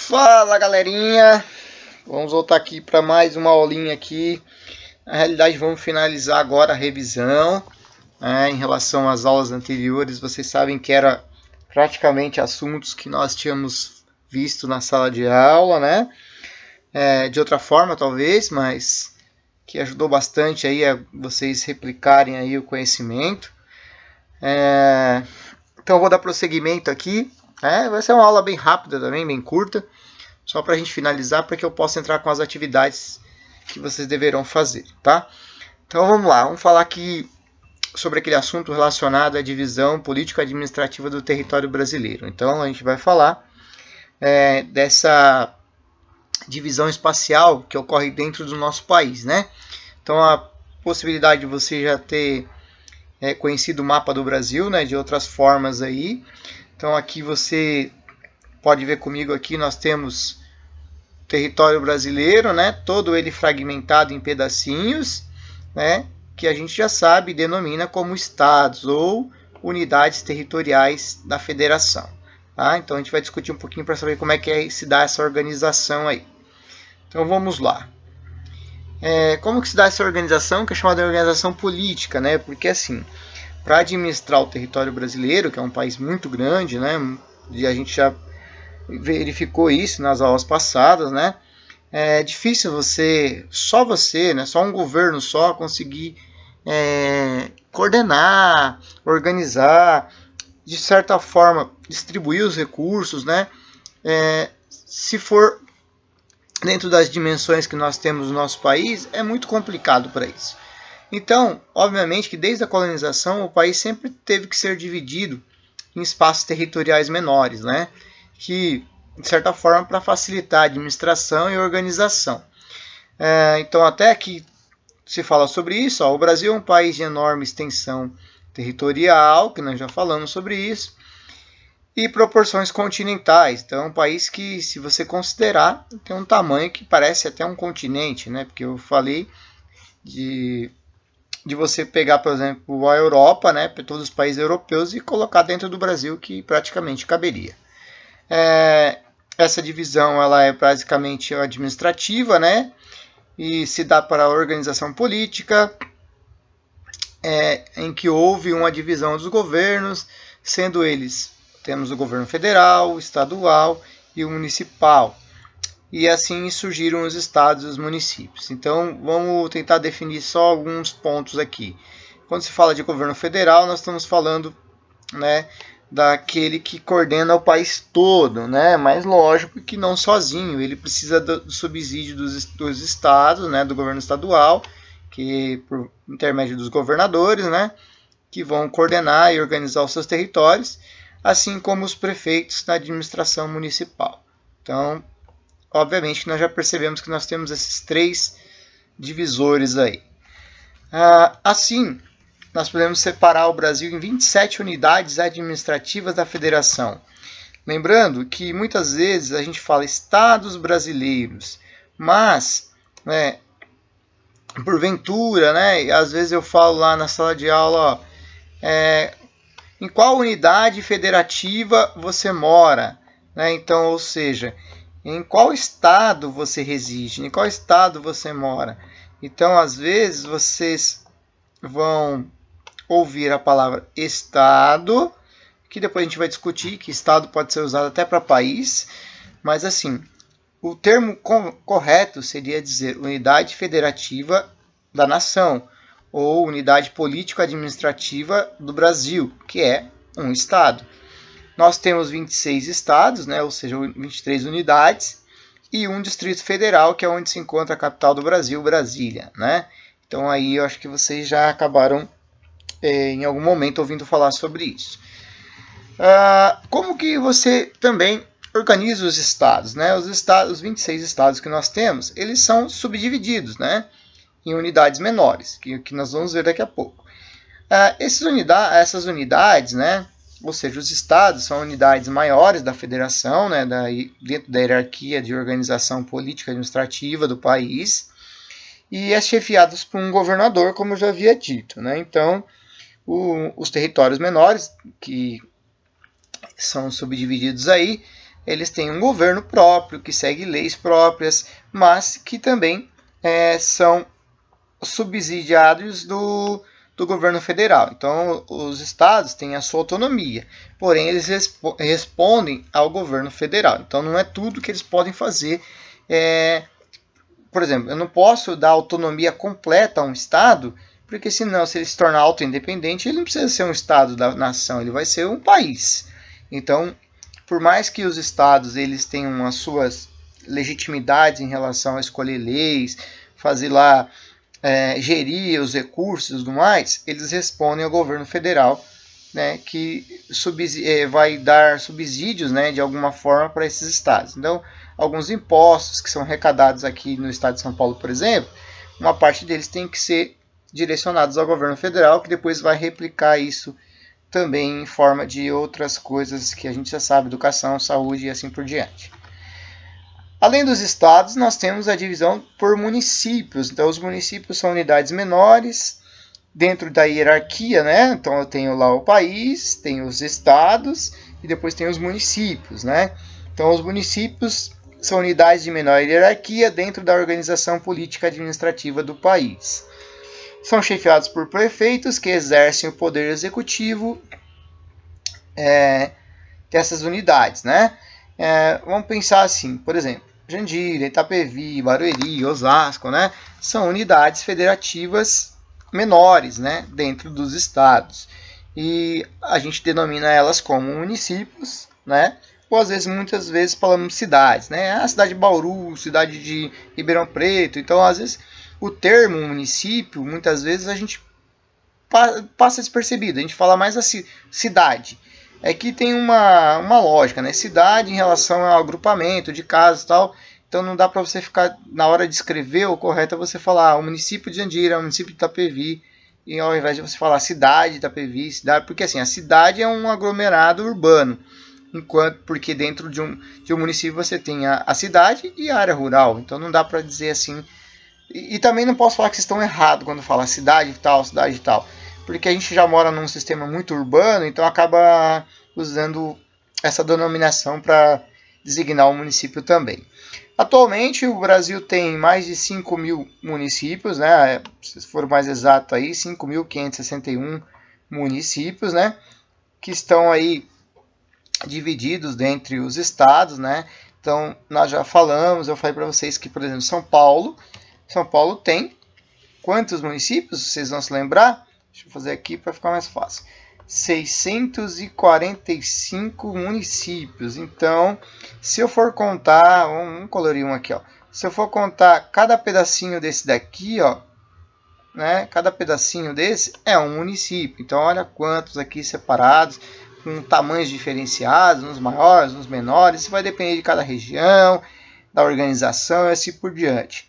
Fala, galerinha, vamos voltar aqui para mais uma aulinha aqui. Na realidade, vamos finalizar agora a revisão, né, em relação às aulas anteriores. Vocês sabem que era praticamente assuntos que nós tínhamos visto na sala de aula, né? De outra forma, talvez, mas que ajudou bastante aí a vocês replicarem aí o conhecimento. Então, eu vou dar prosseguimento aqui. Vai ser uma aula bem rápida também, bem curta, só para a gente finalizar, para que eu possa entrar com as atividades que vocês deverão fazer, tá? Então vamos lá, vamos falar aqui sobre aquele assunto relacionado à divisão político-administrativa do território brasileiro. Então a gente vai falar dessa divisão espacial que ocorre dentro do nosso país, né? Então a possibilidade de você já ter conhecido o mapa do Brasil, né, de outras formas aí. Então aqui você pode ver comigo, aqui nós temos o território brasileiro, né, todo ele fragmentado em pedacinhos, né, que a gente já sabe denomina como estados ou unidades territoriais da federação. Tá? Então a gente vai discutir um pouquinho para saber como é que se dá essa organização aí. Então vamos lá. Como que se dá essa organização, que é chamada de organização política, né? Porque assim, para administrar o território brasileiro, que é um país muito grande, né? E a gente já verificou isso nas aulas passadas, né? É difícil só um governo só conseguir coordenar, organizar, de certa forma distribuir os recursos, né? Se for dentro das dimensões que nós temos no nosso país, é muito complicado para isso. Então, obviamente que desde a colonização o país sempre teve que ser dividido em espaços territoriais menores, né? Que, de certa forma, para facilitar a administração e a organização. Então, até que se fala sobre isso, o Brasil é um país de enorme extensão territorial, que nós já falamos sobre isso, e proporções continentais. Então, é um país que, se você considerar, tem um tamanho que parece até um continente, né? Porque eu falei de você pegar, por exemplo, a Europa, né, para todos os países europeus, e colocar dentro do Brasil, que praticamente caberia. Essa divisão ela é basicamente administrativa, né, e se dá para a organização política, em que houve uma divisão dos governos, sendo eles, temos o governo federal, estadual e o municipal. E assim surgiram os estados e os municípios. Então, vamos tentar definir só alguns pontos aqui. Quando se fala de governo federal, nós estamos falando, né, daquele que coordena o país todo, né? Mas lógico que não sozinho, ele precisa do subsídio dos estados, né, do governo estadual, que por intermédio dos governadores, né, que vão coordenar e organizar os seus territórios, assim como os prefeitos na administração municipal. Então, obviamente que nós já percebemos que nós temos esses três divisores aí. Assim, nós podemos separar o Brasil em 27 unidades administrativas da federação. Lembrando que muitas vezes a gente fala estados brasileiros, mas, né, porventura, né, às vezes eu falo lá na sala de aula, em qual unidade federativa você mora, né? Então, ou seja, em qual estado você reside, em qual estado você mora. Então, às vezes, vocês vão ouvir a palavra estado, que depois a gente vai discutir que estado pode ser usado até para país, mas assim, o termo correto seria dizer unidade federativa da nação, ou unidade político-administrativa do Brasil, que é um estado. Nós temos 26 estados, né, ou seja, 23 unidades, e um Distrito Federal, que é onde se encontra a capital do Brasil, Brasília, né? Então aí eu acho que vocês já acabaram em algum momento ouvindo falar sobre isso. Como que você também organiza os estados, né? Os 26 estados que nós temos, eles são subdivididos, né, em unidades menores, que nós vamos ver daqui a pouco. Essas unidades, né, ou seja, os estados são unidades maiores da federação, né, dentro da hierarquia de organização política administrativa do país, e é chefiados por um governador, como eu já havia dito, né? Então, os territórios menores, que são subdivididos aí, eles têm um governo próprio, que segue leis próprias, mas que também são subsidiados do governo federal. Então, os estados têm a sua autonomia, porém eles respondem ao governo federal. Então, não é tudo que eles podem fazer. Por exemplo, eu não posso dar autonomia completa a um estado, porque senão, se ele se tornar auto-independente, ele não precisa ser um estado da nação, ele vai ser um país. Então, por mais que os estados eles tenham as suas legitimidades em relação a escolher leis, fazer lá, gerir os recursos e tudo mais, eles respondem ao governo federal, né, que vai dar subsídios, né, de alguma forma para esses estados. Então, alguns impostos que são arrecadados aqui no estado de São Paulo, por exemplo, uma parte deles tem que ser direcionados ao governo federal, que depois vai replicar isso também em forma de outras coisas que a gente já sabe, educação, saúde e assim por diante. Além dos estados, nós temos a divisão por municípios. Então, os municípios são unidades menores dentro da hierarquia, né? Então, eu tenho lá o país, tenho os estados e depois tenho os municípios, né? Então, os municípios são unidades de menor hierarquia dentro da organização política administrativa do país. São chefiados por prefeitos que exercem o poder executivo dessas unidades, né? Vamos pensar assim, por exemplo, Jandira, Itapevi, Barueri, Osasco, né? São unidades federativas menores, né? Dentro dos estados. E a gente denomina elas como municípios, né? Ou às vezes, muitas vezes, falamos cidades, né? A cidade de Bauru, cidade de Ribeirão Preto. Então, às vezes, o termo município, muitas vezes, a gente passa despercebido. A gente fala mais a cidade. É que tem uma lógica, né? Cidade em relação ao agrupamento de casas e tal. Então não dá para você ficar, na hora de escrever, o correto é você falar o município de Jandira, o município de Itapevi, e ao invés de você falar cidade de Itapevi, cidade, porque assim, a cidade é um aglomerado urbano, porque dentro de um município você tem a cidade e a área rural, então não dá para dizer assim. E também não posso falar que vocês estão errados quando fala cidade e tal, porque a gente já mora num sistema muito urbano, então acaba usando essa denominação para designar o município também. Atualmente o Brasil tem mais de 5.000 municípios, né? Se for mais exato aí, 5.561 municípios, né? Que estão aí divididos entre os estados, né? Então nós já falamos, eu falei para vocês que, por exemplo, São Paulo tem quantos municípios? Vocês vão se lembrar? Deixa eu fazer aqui para ficar mais fácil. 645 municípios. Então, se eu for contar, vamos colorir um aqui, ó. Se eu for contar cada pedacinho desse daqui, ó, né? Cada pedacinho desse é um município. Então, olha quantos aqui separados, com tamanhos diferenciados, uns maiores, uns menores. Isso vai depender de cada região, da organização e assim por diante.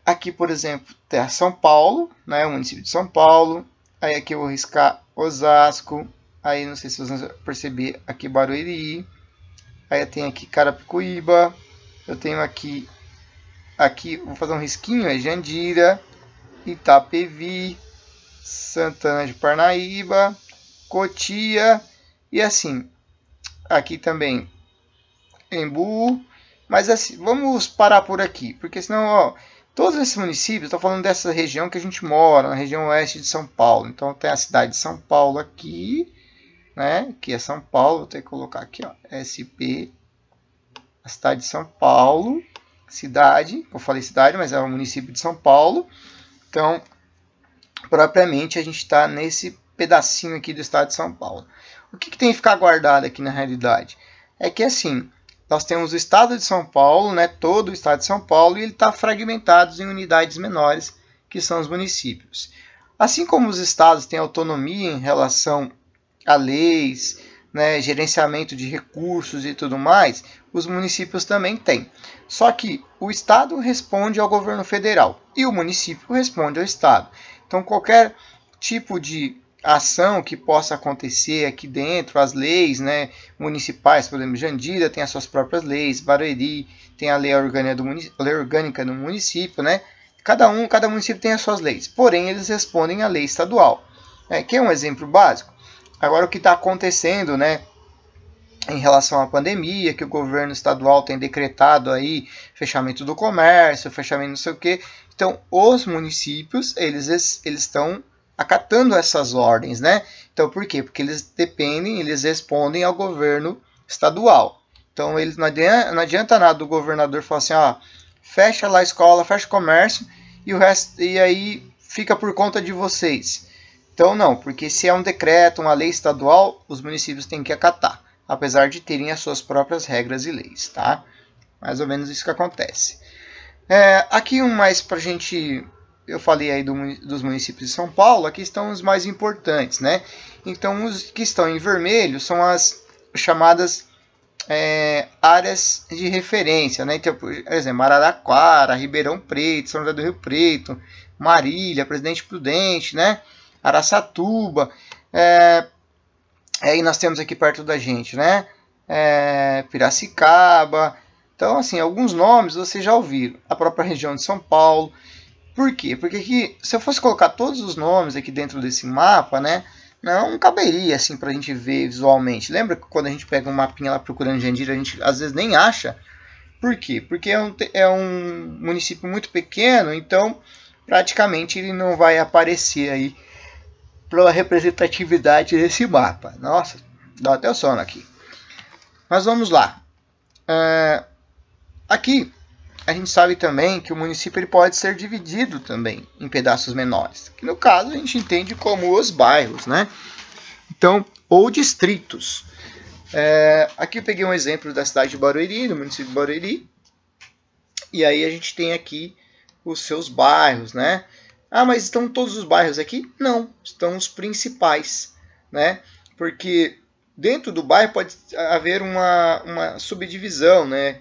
Aqui, por exemplo, tem São Paulo, né, o município de São Paulo. Aí aqui eu vou riscar Osasco. Aí não sei se vocês vão perceber, aqui Barueri. Aí eu tenho aqui Carapicuíba. Eu tenho aqui vou fazer um risquinho, Jandira, Itapevi, Santana de Parnaíba, Cotia e assim. Aqui também Embu. Mas assim, vamos parar por aqui, porque senão, ó, todos esses municípios, estou falando dessa região que a gente mora, na região oeste de São Paulo. Então tem a cidade de São Paulo aqui, né? Que é São Paulo, vou ter que colocar aqui, ó, SP, a cidade de São Paulo, cidade, eu falei cidade, mas é o município de São Paulo. Então, propriamente a gente está nesse pedacinho aqui do estado de São Paulo. O que tem que ficar guardado aqui na realidade? É que assim, nós temos o estado de São Paulo, né, todo o estado de São Paulo, e ele está fragmentado em unidades menores, que são os municípios. Assim como os estados têm autonomia em relação a leis, né, gerenciamento de recursos e tudo mais, os municípios também têm. Só que o estado responde ao governo federal e o município responde ao estado. Então, qualquer tipo de ação que possa acontecer aqui dentro, as leis, né, municipais, por exemplo, Jandira tem as suas próprias leis, Barueri tem a lei orgânica do município, né? Cada município tem as suas leis, porém eles respondem à lei estadual. Que é um exemplo básico. Agora o que está acontecendo, né, em relação à pandemia, que o governo estadual tem decretado aí fechamento do comércio, fechamento não sei o quê. Então, os municípios, eles estão acatando essas ordens, né? Então, por quê? Porque eles respondem ao governo estadual. Então, eles não adianta nada o governador falar assim, fecha lá a escola, fecha o comércio e o resto, e aí fica por conta de vocês. Então, não, porque se é um decreto, uma lei estadual, os municípios têm que acatar, apesar de terem as suas próprias regras e leis, tá? Mais ou menos isso que acontece. Aqui mais pra gente, eu falei aí dos municípios de São Paulo, aqui estão os mais importantes, né? Então, os que estão em vermelho são as chamadas áreas de referência, né? Então, por exemplo, Araraquara, Ribeirão Preto, São José do Rio Preto, Marília, Presidente Prudente, né? Araçatuba, aí nós temos aqui perto da gente, né? Piracicaba. Então, assim, alguns nomes vocês já ouviram. A própria região de São Paulo. Por quê? Porque aqui, se eu fosse colocar todos os nomes aqui dentro desse mapa, né? Não caberia assim pra gente ver visualmente. Lembra que quando a gente pega um mapinha lá procurando Jandira, a gente às vezes nem acha? Por quê? Porque é um município muito pequeno, então praticamente ele não vai aparecer aí pela representatividade desse mapa. Nossa, dá até o sono aqui. Mas vamos lá. Aqui a gente sabe também que o município ele pode ser dividido também em pedaços menores, que no caso a gente entende como os bairros, né? Então, ou distritos. Aqui eu peguei um exemplo da cidade de Barueri, do município de Barueri, e aí a gente tem aqui os seus bairros, né? Mas estão todos os bairros aqui? Não, estão os principais, né? Porque dentro do bairro pode haver uma subdivisão, né?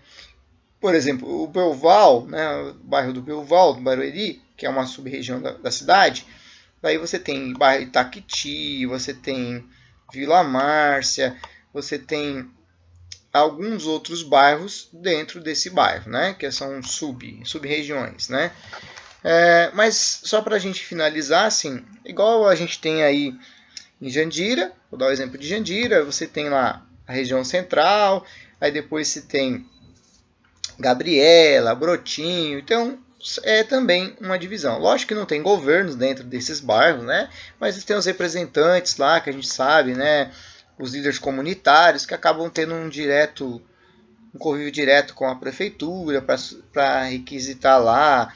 Por exemplo, o Belval, né, o bairro do Belval, do Barueri, que é uma sub-região da cidade, daí você tem bairro Itaquiti, você tem Vila Márcia, você tem alguns outros bairros dentro desse bairro, né, que são sub-regiões, né. Mas só para a gente finalizar, assim, igual a gente tem aí em Jandira, vou dar o exemplo de Jandira, você tem lá a região central, aí depois você tem Gabriela, Brotinho, então é também uma divisão. Lógico que não tem governos dentro desses bairros, né? Mas tem os representantes lá, que a gente sabe, né? Os líderes comunitários que acabam tendo um convívio direto com a prefeitura para requisitar lá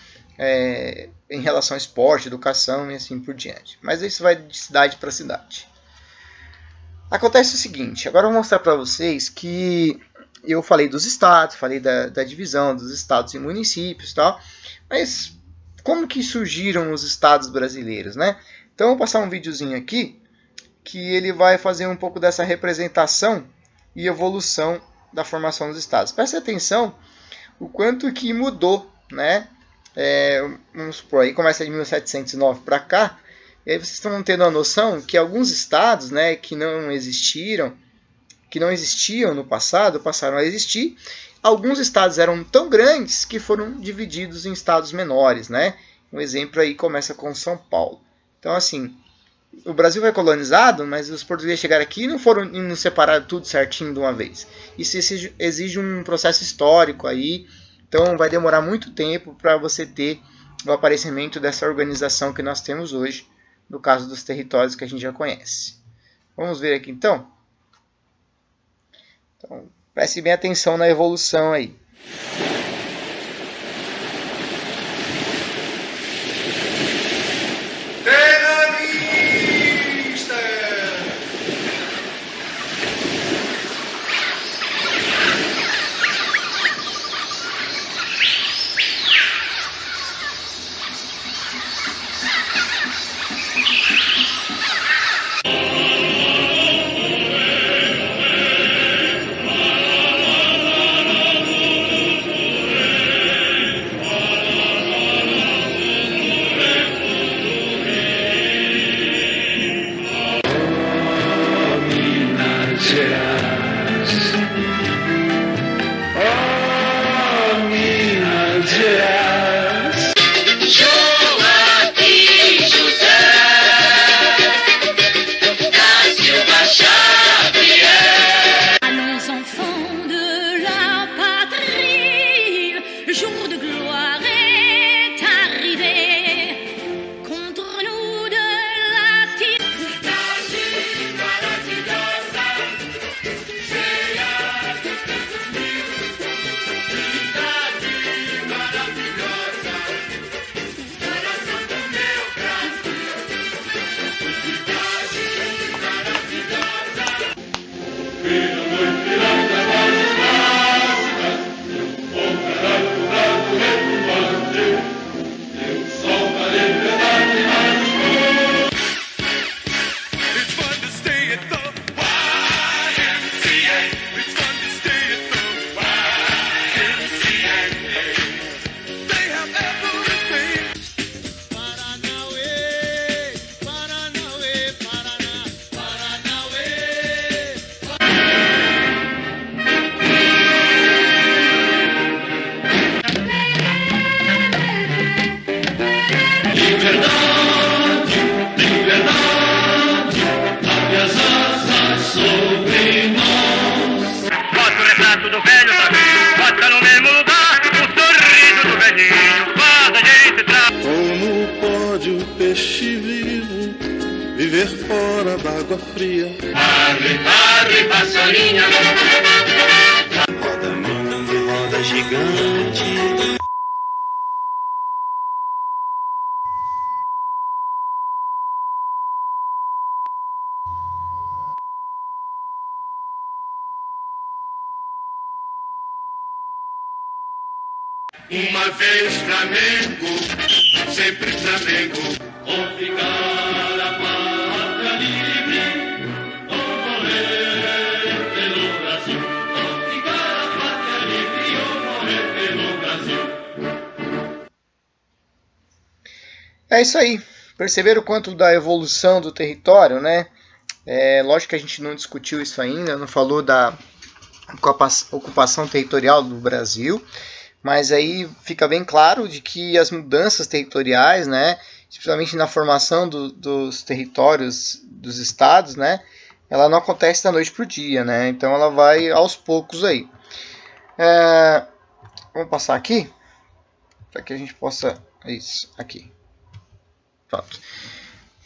em relação ao esporte, educação e assim por diante. Mas isso vai de cidade para cidade. Acontece o seguinte, agora eu vou mostrar para vocês que eu falei dos estados, falei da divisão dos estados e municípios e tal, mas como que surgiram os estados brasileiros, né? Então eu vou passar um videozinho aqui que ele vai fazer um pouco dessa representação e evolução da formação dos estados. Preste atenção o quanto que mudou, né? Vamos supor, aí começa de 1709 para cá, e aí vocês estão tendo a noção que alguns estados, né, que não existiam no passado, passaram a existir. Alguns estados eram tão grandes que foram divididos em estados menores, né? Um exemplo aí começa com São Paulo. Então, assim, o Brasil foi colonizado, mas os portugueses chegaram aqui e não foram indo separar tudo certinho de uma vez. Isso exige um processo histórico aí, então vai demorar muito tempo para você ter o aparecimento dessa organização que nós temos hoje, no caso dos territórios que a gente já conhece. Vamos ver aqui então? Então, preste bem atenção na evolução aí. Viver fora d'água fria. Arre, arre, passarinha. Roda grande, roda gigante. Uma vez Flamengo, sempre Flamengo. Ou ficar a pátria livre, ou morrer pelo Brasil. Ou ficar a pátria livre, ou morrer pelo Brasil. É isso aí. Perceberam o quanto da evolução do território, né? Lógico que a gente não discutiu isso ainda, não falou da ocupação territorial do Brasil, mas aí fica bem claro de que as mudanças territoriais, né, especialmente na formação dos territórios dos estados, né, ela não acontece da noite para o dia, né, então ela vai aos poucos aí. Vamos passar aqui, para que a gente possa... Isso, aqui. Pronto.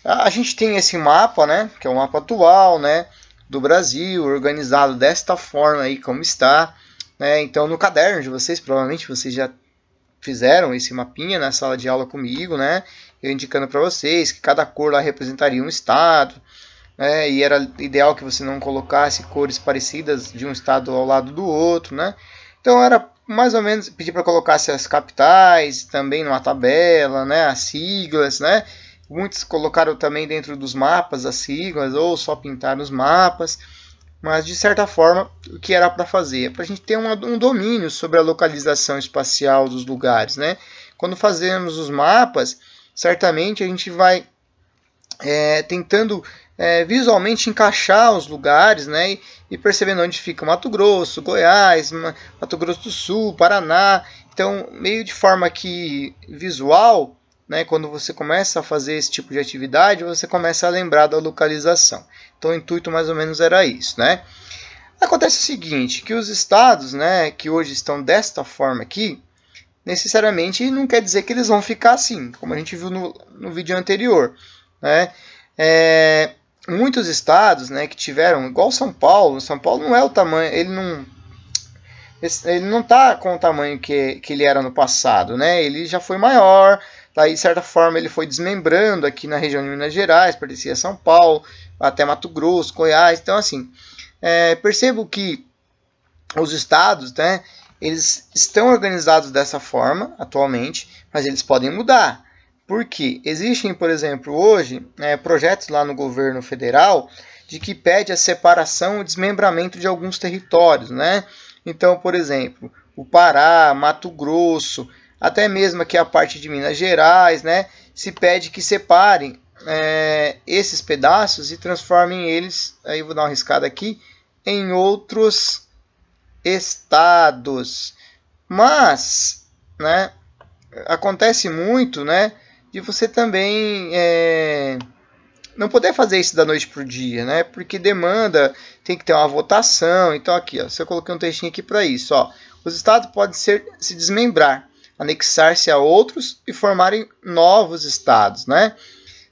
A gente tem esse mapa, né, que é o mapa atual, né, do Brasil, organizado desta forma aí como está, né? Então no caderno de vocês, provavelmente vocês já fizeram esse mapinha na sala de aula comigo, né, eu indicando para vocês que cada cor lá representaria um estado, né, e era ideal que você não colocasse cores parecidas de um estado ao lado do outro, né, então era mais ou menos pedir para colocar as capitais também numa tabela, né, as siglas, né. Muitos colocaram também dentro dos mapas as siglas, ou só pintaram os mapas. Mas, de certa forma, o que era para fazer? É para a gente ter um domínio sobre a localização espacial dos lugares, né? Quando fazemos os mapas, certamente a gente vai tentando visualmente encaixar os lugares, né? E percebendo onde fica Mato Grosso, Goiás, Mato Grosso do Sul, Paraná. Então, meio de forma que visual... Né, quando você começa a fazer esse tipo de atividade, você começa a lembrar da localização. Então o intuito mais ou menos era isso, né? Acontece o seguinte, que os estados, né, que hoje estão desta forma aqui, necessariamente não quer dizer que eles vão ficar assim, como a gente viu no vídeo anterior, né? Muitos estados, né, que tiveram, igual São Paulo não é o tamanho, ele não está com o tamanho que ele era no passado, né? Ele já foi maior. Daí, de certa forma, ele foi desmembrando aqui na região de Minas Gerais, pertencia a São Paulo, até Mato Grosso, Goiás. Então, assim, percebo que os estados, né, eles estão organizados dessa forma atualmente, mas eles podem mudar. Por quê? Existem, por exemplo, hoje, projetos lá no governo federal de que pede a separação e desmembramento de alguns territórios, né? Então, por exemplo, o Pará, Mato Grosso... até mesmo aqui a parte de Minas Gerais, né, se pede que separem esses pedaços e transformem eles, aí vou dar uma riscada aqui, em outros estados. Mas, né, acontece muito, né, de você também não poder fazer isso da noite para o dia, né, porque demanda, tem que ter uma votação. Então aqui, ó, se eu coloquei um textinho aqui para isso, ó, os estados podem se desmembrar, anexar-se a outros e formarem novos estados, né?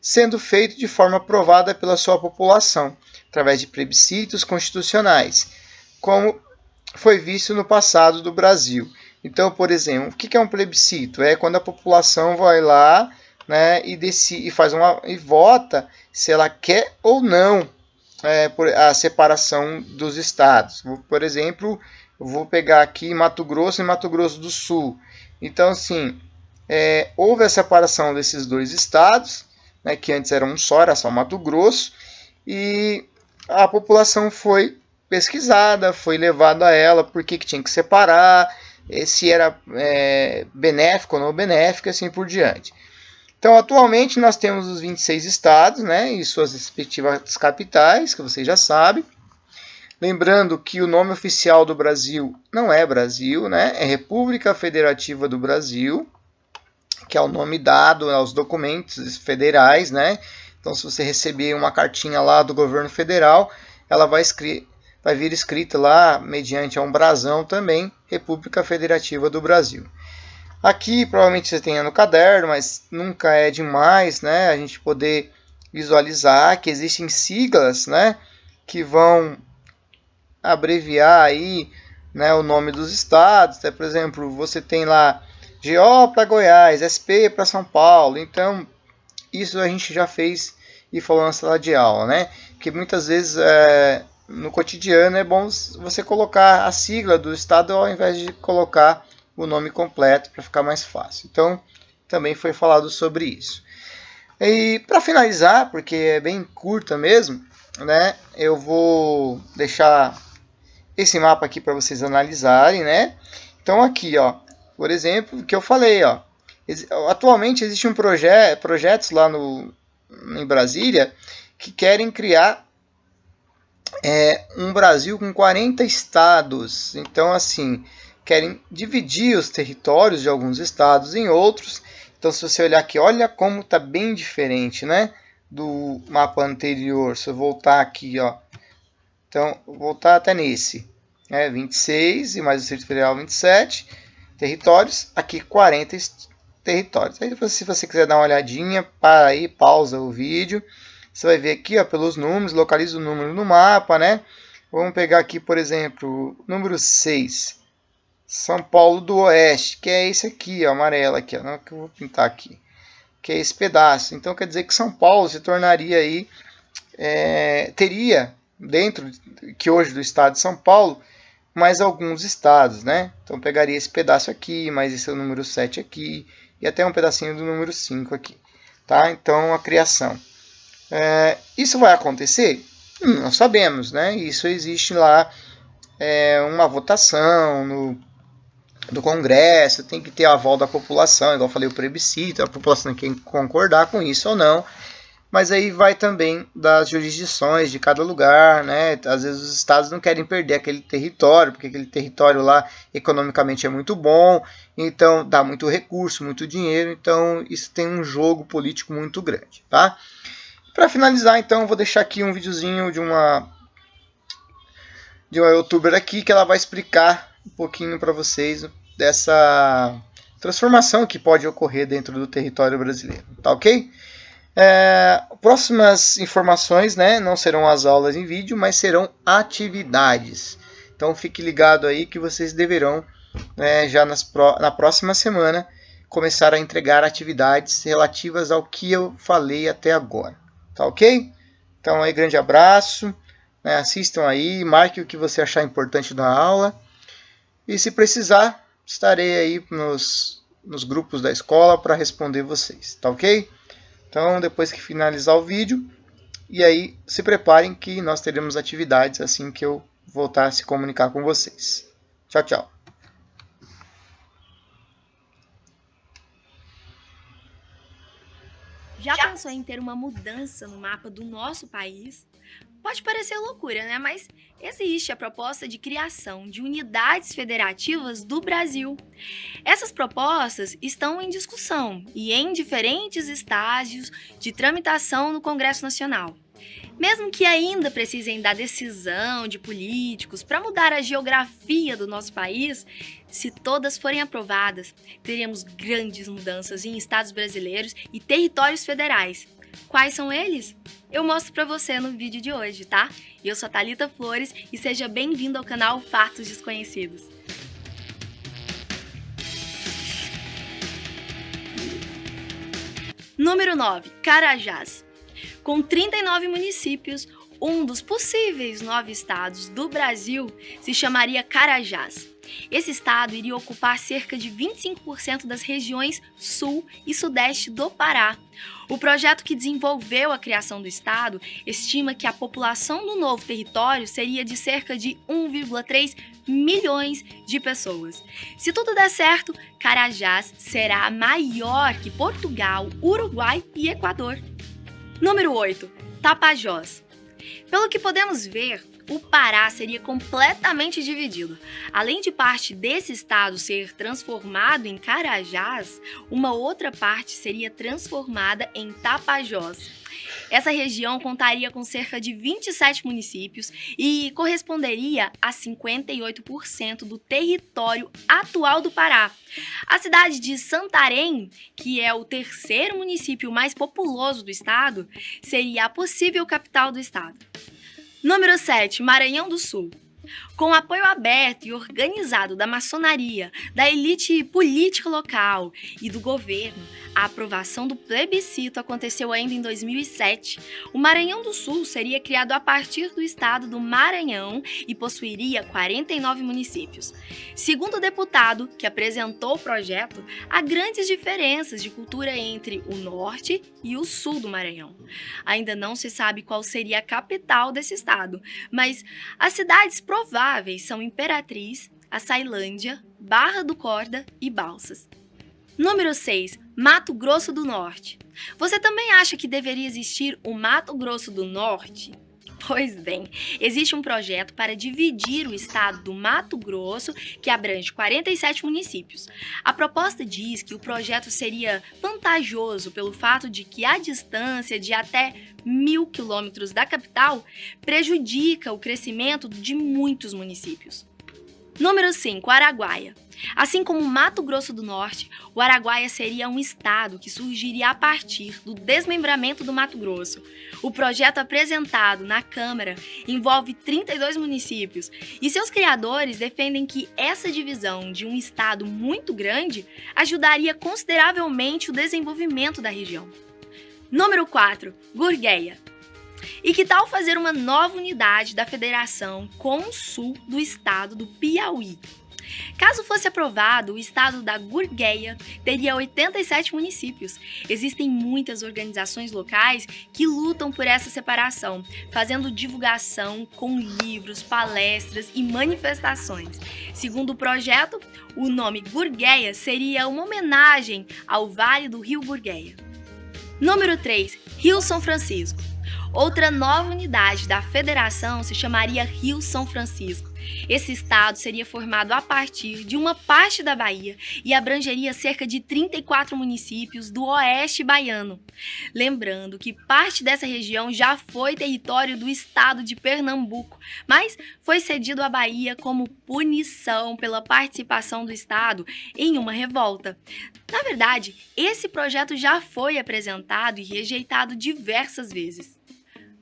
Sendo feito de forma aprovada pela sua população, através de plebiscitos constitucionais, como foi visto no passado do Brasil. Então, por exemplo, o que é um plebiscito? É quando a população vai lá, né, e decide, e vota se ela quer ou não a separação dos estados. Por exemplo, eu vou pegar aqui Mato Grosso e Mato Grosso do Sul. Então, assim, houve a separação desses dois estados, né, que antes eram um só, era só Mato Grosso, e a população foi pesquisada, foi levada a ela, por que tinha que separar, se era benéfico ou não benéfico, assim por diante. Então, atualmente, nós temos os 26 estados, né, e suas respectivas capitais, que vocês já sabem. Lembrando que o nome oficial do Brasil não é Brasil, né, é República Federativa do Brasil, que é o nome dado aos documentos federais, né? Então, se você receber uma cartinha lá do governo federal, ela vai vir escrita lá, mediante um brasão também, República Federativa do Brasil. Aqui, provavelmente você tenha no caderno, mas nunca é demais, né? A gente poder visualizar que existem siglas, né? Que vão abreviar aí, né, o nome dos estados. Então, por exemplo, você tem lá GO para Goiás, SP para São Paulo. Então, isso a gente já fez e falou na sala de aula, né? Que muitas vezes no cotidiano é bom você colocar a sigla do estado ao invés de colocar o nome completo para ficar mais fácil. Então, também foi falado sobre isso. E para finalizar, porque é bem curta mesmo, né? Eu vou deixar esse mapa aqui para vocês analisarem, né? Então, aqui, ó. Por exemplo, o que eu falei, ó, atualmente existe projetos lá em Brasília que querem criar um Brasil com 40 estados. Então, assim, querem dividir os territórios de alguns estados em outros. Então, se você olhar aqui, olha como está bem diferente, né, do mapa anterior. Se eu voltar aqui, ó, então, vou voltar até nesse, 26 e mais o Distrito Federal 27 territórios, aqui 40 territórios. Aí depois, se você quiser dar uma olhadinha, para aí, pausa o vídeo. Você vai ver aqui, ó, pelos números, localiza o número no mapa, né? Vamos pegar aqui, por exemplo, número 6, São Paulo do Oeste, que é esse aqui, ó, amarelo aqui, ó, que eu vou pintar aqui, que é esse pedaço. Então quer dizer que São Paulo se tornaria aí, teria dentro que hoje do estado de São Paulo mais alguns estados, né? Então pegaria esse pedaço aqui, mais esse número 7 aqui, e até um pedacinho do número 5 aqui, tá? Então a criação. Isso vai acontecer? Não sabemos, né? Isso existe lá uma votação do Congresso, tem que ter a aval da população, igual eu falei, o plebiscito, a população tem que concordar com isso ou não. Mas aí vai também das jurisdições de cada lugar, né? Às vezes os estados não querem perder aquele território, porque aquele território lá economicamente é muito bom, então dá muito recurso, muito dinheiro, então isso tem um jogo político muito grande, tá? Para finalizar, então, eu vou deixar aqui um videozinho de uma youtuber aqui, que ela vai explicar um pouquinho para vocês dessa transformação que pode ocorrer dentro do território brasileiro, tá ok? Próximas informações, né, não serão as aulas em vídeo, mas serão atividades. Então fique ligado aí que vocês deverão, já na próxima semana, começar a entregar atividades relativas ao que eu falei até agora. Tá ok? Então aí, grande abraço, né, assistam aí, marque o que você achar importante da aula. E se precisar, estarei aí nos grupos da escola para responder vocês. Tá ok? Então, depois que finalizar o vídeo, e aí se preparem que nós teremos atividades assim que eu voltar a se comunicar com vocês. Tchau, tchau. Já pensou em ter uma mudança no mapa do nosso país? Pode parecer loucura, né? Mas existe a proposta de criação de unidades federativas do Brasil. Essas propostas estão em discussão e em diferentes estágios de tramitação no Congresso Nacional. Mesmo que ainda precisem da decisão de políticos para mudar a geografia do nosso país, se todas forem aprovadas, teremos grandes mudanças em estados brasileiros e territórios federais. Quais são eles? Eu mostro para você no vídeo de hoje, tá? Eu sou a Thalita Flores e seja bem-vindo ao canal Fatos Desconhecidos. Número 9, Carajás. Com 39 municípios, Um dos possíveis 9 estados do Brasil se chamaria Carajás. Esse estado iria ocupar cerca de 25% das regiões sul e sudeste do Pará. O projeto que desenvolveu a criação do estado estima que a população do novo território seria de cerca de 1,3 milhões de pessoas. Se tudo der certo, Carajás será maior que Portugal, Uruguai e Equador. Número 8. Tapajós. Pelo que podemos ver, o Pará seria completamente dividido. Além de parte desse estado ser transformado em Carajás, uma outra parte seria transformada em Tapajós. Essa região contaria com cerca de 27 municípios e corresponderia a 58% do território atual do Pará. A cidade de Santarém, que é o terceiro município mais populoso do estado, seria a possível capital do estado. Número 7. Maranhão do Sul. Com apoio aberto e organizado da maçonaria, da elite política local e do governo, a aprovação do plebiscito aconteceu ainda em 2007. O Maranhão do Sul seria criado a partir do estado do Maranhão e possuiria 49 municípios. Segundo o deputado que apresentou o projeto, há grandes diferenças de cultura entre o norte e o sul do Maranhão. Ainda não se sabe qual seria a capital desse estado, mas as cidades prováveis são Imperatriz, Açailândia, Barra do Corda e Balsas. Número 6. Mato Grosso do Norte. Você também acha que deveria existir o Mato Grosso do Norte? Pois bem, existe um projeto para dividir o estado do Mato Grosso, que abrange 47 municípios. A proposta diz que o projeto seria vantajoso pelo fato de que a distância de até 1.000 quilômetros da capital prejudica o crescimento de muitos municípios. Número 5. Araguaia. Assim como Mato Grosso do Norte, o Araguaia seria um estado que surgiria a partir do desmembramento do Mato Grosso. O projeto apresentado na Câmara envolve 32 municípios e seus criadores defendem que essa divisão de um estado muito grande ajudaria consideravelmente o desenvolvimento da região. Número 4. Gurgueia. E que tal fazer uma nova unidade da federação com o sul do estado do Piauí? Caso fosse aprovado, o estado da Gurgueia teria 87 municípios. Existem muitas organizações locais que lutam por essa separação, fazendo divulgação com livros, palestras e manifestações. Segundo o projeto, o nome Gurgueia seria uma homenagem ao Vale do Rio Gurgueia. Número 3. Rio São Francisco. Outra nova unidade da federação se chamaria Rio São Francisco. Esse estado seria formado a partir de uma parte da Bahia e abrangeria cerca de 34 municípios do oeste baiano. Lembrando que parte dessa região já foi território do estado de Pernambuco, mas foi cedido à Bahia como punição pela participação do estado em uma revolta. Na verdade, esse projeto já foi apresentado e rejeitado diversas vezes.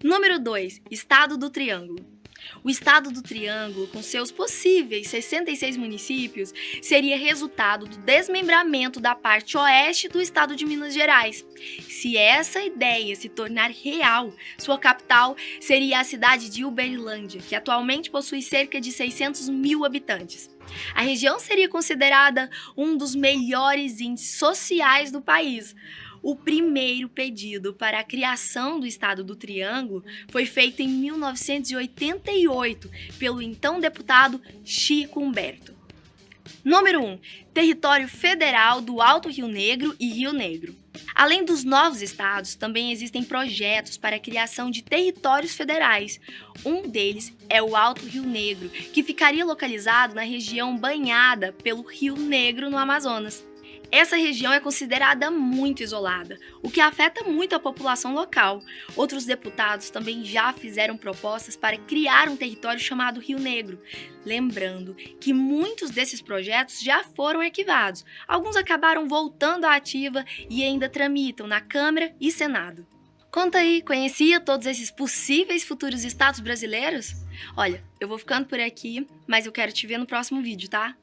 Número 2. Estado do Triângulo. O estado do Triângulo, com seus possíveis 66 municípios, seria resultado do desmembramento da parte oeste do estado de Minas Gerais. Se essa ideia se tornar real, sua capital seria a cidade de Uberlândia, que atualmente possui cerca de 600 mil habitantes. A região seria considerada um dos melhores índices sociais do país. O primeiro pedido para a criação do Estado do Triângulo foi feito em 1988 pelo então deputado Chico Humberto. Número 1. Território Federal do Alto Rio Negro e Rio Negro. Além dos novos estados, também existem projetos para a criação de territórios federais. Um deles é o Alto Rio Negro, que ficaria localizado na região banhada pelo Rio Negro, no Amazonas. Essa região é considerada muito isolada, o que afeta muito a população local. Outros deputados também já fizeram propostas para criar um território chamado Rio Negro. Lembrando que muitos desses projetos já foram arquivados. Alguns acabaram voltando à ativa e ainda tramitam na Câmara e Senado. Conta aí, conhecia todos esses possíveis futuros estados brasileiros? Olha, eu vou ficando por aqui, mas eu quero te ver no próximo vídeo, tá?